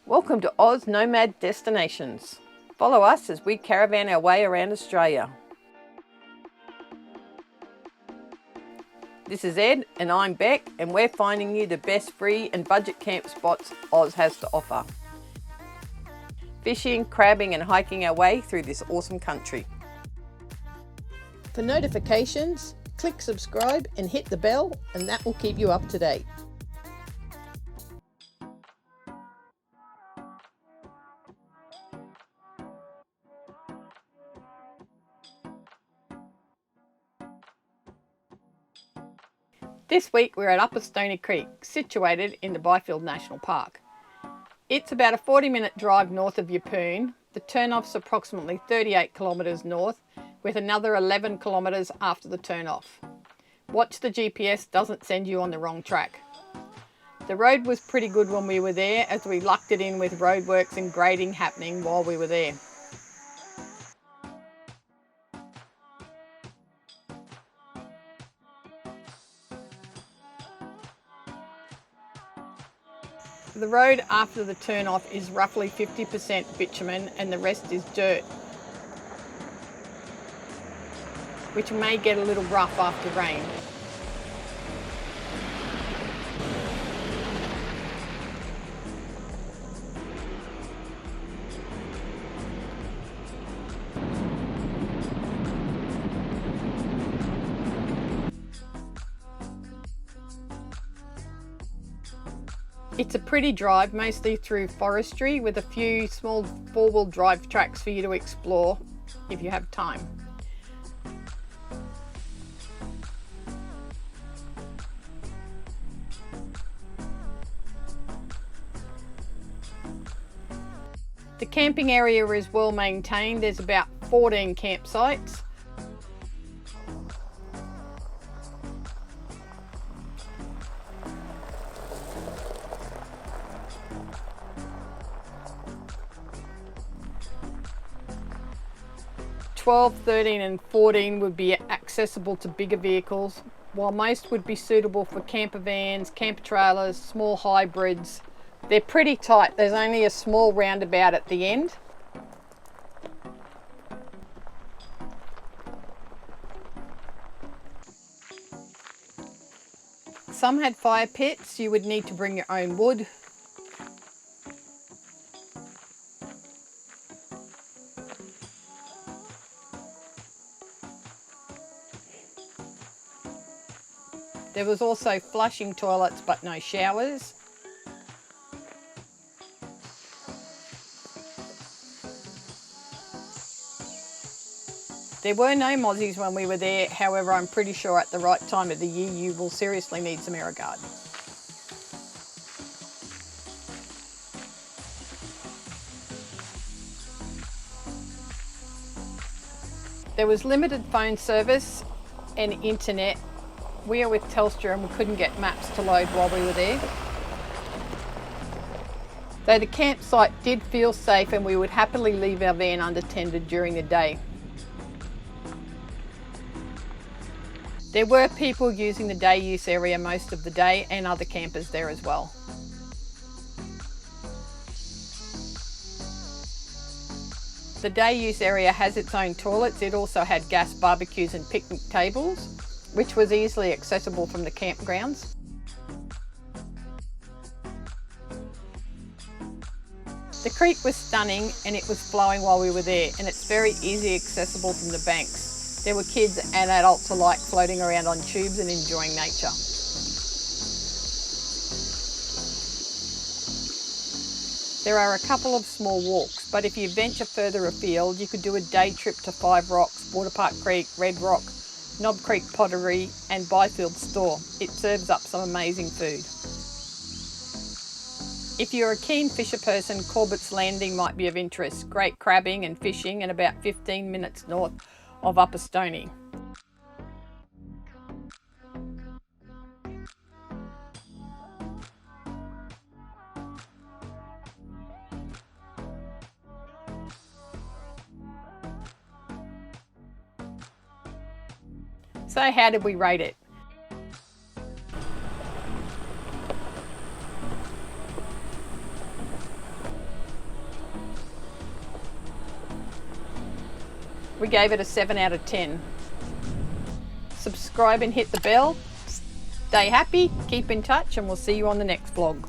Welcome to Oz Nomad Destinations. Follow us as we caravan our way around Australia. This is Ed and I'm Bec, and we're finding you the best free and budget camp spots Oz has to offer. Fishing, crabbing and hiking our way through this awesome country. For notifications, click subscribe and hit the bell, and that will keep you up to date. This week we're at Upper Stony Creek, situated in the Byfield National Park. It's about a 40-minute drive north of Yeppoon. The turnoff's approximately 38 kilometres north, with another 11 kilometres after the turnoff. Watch the GPS doesn't send you on the wrong track. The road was pretty good when we were there, as we lucked it in with roadworks and grading happening while we were there. The road after the turnoff is roughly 50% bitumen and the rest is dirt, which may get a little rough after rain. It's a pretty drive, mostly through Forestry, with a few small four-wheel drive tracks for you to explore if you have time. The camping area is well maintained. There's about 14 campsites. '12, 13 and 14 would be accessible to bigger vehicles, while most would be suitable for camper vans, camper trailers, small hybrids. They're pretty tight. There's only a small roundabout at the end. Some had fire pits. You would need to bring your own wood. There was also flushing toilets but no showers. There were no mozzies when we were there, however I'm pretty sure at the right time of the year you will seriously need some air guard. There was limited phone service and internet. We are with Telstra and we couldn't get maps to load while we were there. Though the campsite did feel safe and we would happily leave our van unattended during the day. There were people using the day use area most of the day and other campers there as well. The day use area has its own toilets. It also had gas barbecues and picnic tables, which was easily accessible from the campgrounds. The creek was stunning and it was flowing while we were there, and it's very easy accessible from the banks. There were kids and adults alike floating around on tubes and enjoying nature. There are a couple of small walks, but if you venture further afield, you could do a day trip to Five Rocks, Waterpark Creek, Red Rock, Knob Creek Pottery and Byfield Store. It serves up some amazing food. If you're a keen fisher person, Corbett's Landing might be of interest. Great crabbing and fishing, and about 15 minutes north of Upper Stoney. So how did we rate it? We gave it a 7 out of 10. Subscribe and hit the bell. Stay happy, keep in touch, and we'll see you on the next vlog.